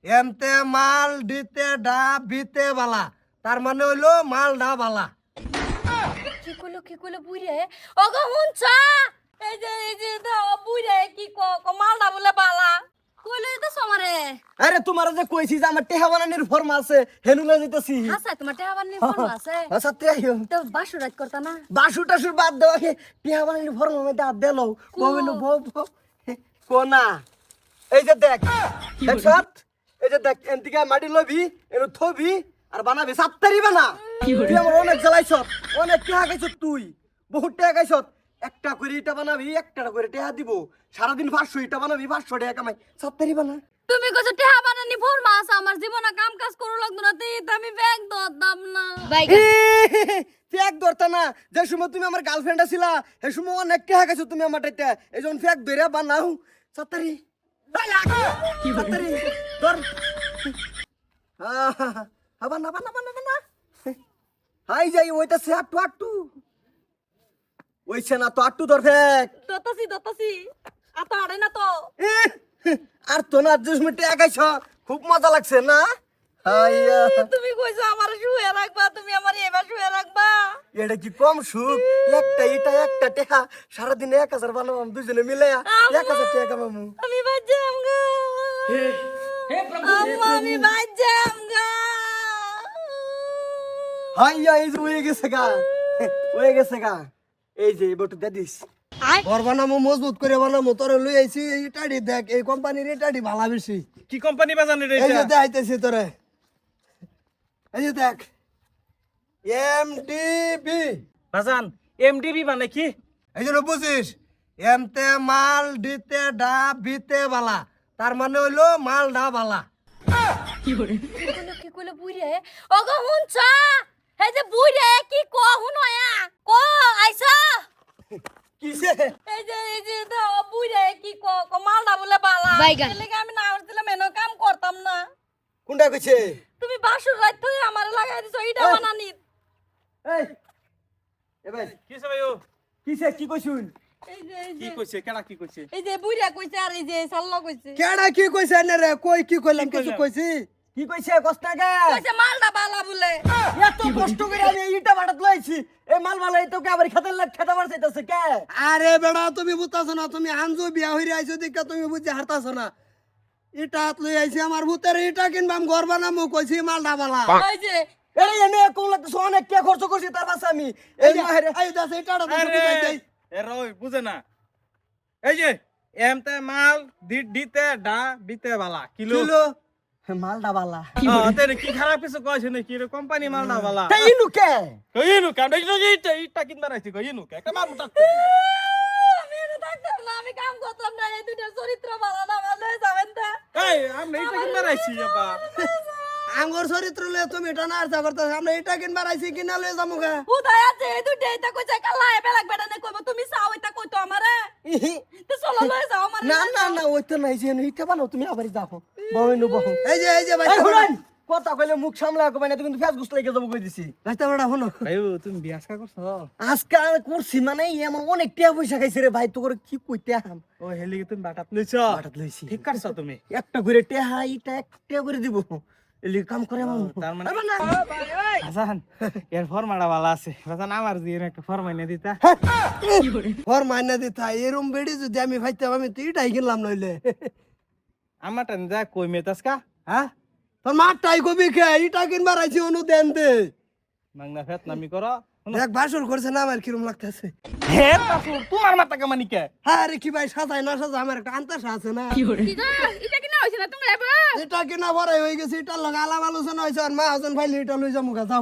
এমতে মাল দিতে ডা বিতে বালা, তার মানে হইলো মাল ডা বালা। কি কইলো বুইরে? ওগো হুনছা, এই যে বুইরে কি মালটা বলে বালা কইলো তো সমারে। আরে তোমার যে কইছি যে আমার টেহা বানানির ফর্ম আছে হেনুলে যেতেছি। আচ্ছা তোমার টেহা বানানি ফোন আছে আচ্ছা তে আইও তো বাসু রাত করতা না? বাসু টাসুর বাদ দেওয়া টেহা বানানির ফর্ম আমি দাঁত দেলো ববিলো বউ কোনা। এই যে দেখ দেখছত, এই যে দেখ এনতিকা মাটি লবি এনো থবি আর বানাবি সাত্তারি বানা। তুই আমার অনেক জ্বালাইছ, অনেক টেহা খাইছ, তুই বহুত টেহা খাইছ। একটা করে ইটা বানাবি, একটা করে টেহা দিব, সারাদিন 500 ইটা বানাবি, 500 টাকা কামাই, সাত্তারি বানা। তুমি কইছো টেহা বানানি ফোন মাস আমার জীবনে কাম কাজ করু লাগতো না তে আমি ব্যাগ দদাম না ফেক ধরতা না। যে সময় তুমি আমার গার্লফ্রেন্ড ছিলা সে সময় অনেক টেহা খাইছো তুমি আমার টাইতে। এই যখন ফেক ধরে বানাও সাত্তারি সাত্তারি ধর। বানা বানা বানা বানা হাই যাই ওইটা সে আটটু আটটু ওইছে না তো আটটু ধর ফেক দতাসি আত আড়ে না তো। আর তো না যে সময় টেহা খাইছ খুব মজা লাগছে না। হাইয়া তুমি কইছো আমার শুয়ে রাখবা, তুমি আমার এবার শুয়ে রাখবা। এটা কি কম সুখ? একটা ইটা একটা টেহা সারাদিন 1000 বানাবো দুজনে মিলে 1000 টাকা কামাবো। আমি বাজাম গো আম্মা, আমি বাজাম গো। হাইয়া এই যে হয়ে গেছে গা, হয়ে গেছে গা। এই যে বটু দিস ঘর বানামো মজবুত করে বানামো, তোরে লই আইছি ইটাডি দেখ, এই কোম্পানির ইটাডি ভালো বেশি। কি কোম্পানি বাজানো রে এই যে এটা? দেখাইতেছি তোরে, এই যে দেখ এমডিবি। বাজান এমডিবি মানে কি? এই জন্য বুঝিস এমতে মাল দিতে ডা বিতে বালা, তার মানে হইলো মাল ডা বালা। কি কইলো বুইরে? ওগো হুনছা, এই যে বুইরে কি হুনয়া আইছা। কিসে এই যে বুইরে কি মালটা বলে বালা এলাকা আমি না হইছিলাম এনো কাম করতাম না। কোনটা কইছে? তুমি বাসুর রাত তুই আমার লাগাই দিছো ইটা বানানি। এই এ ভাই কিছে ভাইও? কিসে কি কইছুন? কি কইছে? কেডা কি কইছে? এই যে বুইরা কইছে আর এই যে সাল্লা কইছে। কেডা কি কইছে না রে? কই কি কইলাম? কিছু কইছি? কি কইছে কষ্টাকে? কইছে মালটা বালা বলে। এত কষ্ট করে আমি ইটা বাড়াত লইছি, এই মাল ভালো এই তোকে আবার খেতে লাগ খেতে পারছাইতাছে কে? আরে বেড়া তুমি বুঝতাছ না, তুমি আনজো বিয়া হইরে আইছো দেখা তুমি বুঝি হারতাছ না। ইটা হাত লই আইছি আমার ভূতের ইটা কিনবাম ঘর বানামু, কইছি মালটা বালা। এই যে এই এনে কোন লাগতেছ, অনেক কে খরচ করছি তার পাশে আমি। এই যে এই দাস ইটাটা তো বুঝাই দেই। এ রই বুঝে না। এই যে এমতে মাল দিতে ডা বিতে বালা কিলো। কিলো মালটা বালা। তেরে কি খারাপ কিছু কইছে নাকি? রে কোম্পানি মালটা বালা। তাই ইনু কে? কইনু কাম দেখছো যে ইটা কিনবা রাইছি কইনু কে? একটা মাল মুটা। আমি এনে থাকতাম না, আমি কাম করতাম না, এই দুইটার চরিত্র ভালো না, ভালো যাবেন তা। এই আমি ইটা কিনবা রাইছি বাবা। আঙ্গুর চরিত্র লয়ে তুমি এটা না আশা করতেছ, আমরা এটা কিনবার আইছি কিনা লয়ে যামু গা। উদয় আছে এই দুইটা এটা কইছে কালা এ বেলাক বেটা নে কইবো তুমি চাও এটা কইতো আমারে। তো চলো লয়ে যাও আমারে। না না না ওই তো নাই যে এটা বানো, তুমি আবার যাও বহিনু বহ। এই যে ভাই শুনুন কথা কইলে মুখ সামলা কই না, তুমি কিন্তু ফেস গুছলাই কে যাবো কই দিছি। রাস্তা বড়া হলো ভাইও তুমি বিয়া আসকা করছো? আজকাল করছি মানে এমন অনেক টাকা পয়সা খাইছে রে ভাই, তো করে কি কইতে আম। ও হেলিকে তুমি বাটাত লইছো? বাটাত লইছি। ঠিক করছো তুমি। একটা করে টেহা ইটা একটা করে দিব, এলি কাম করে মামু। তার মানে হাসান এর ফরমাটা ভালো আছে। হাসান আমার দিয়ে একটা ফরমা এনে দিতা। ফর মাইনা দিতা এরম বেড়ি যদি আমি ভাইতাম আমি তো ইটাই কিনলাম নইলে। আমারটা যা কই মেতাসকা? হ্যাঁ তোর মারটাই কবি খে ইটা কিনবার আইছি অনু দেন দে। মাংনা ফেত নামি করো। দেখ বাসর করছে না আমার কিরম লাগতেছে। হে তাসুর তোমার মাথা কামানি কে? হ্যাঁ রে কি ভাই সাজায় না সাজা আমার একটা আন্তাসা আছে না। কিটা এটা কি না হইছে না তুমি এবার? এটা কিনা বড়াই হয়ে গেছে, এটা লগা আলাপ আলোচনা হয়েছে আর মা হাজন ভাই এটা লই যাবো গা যাও।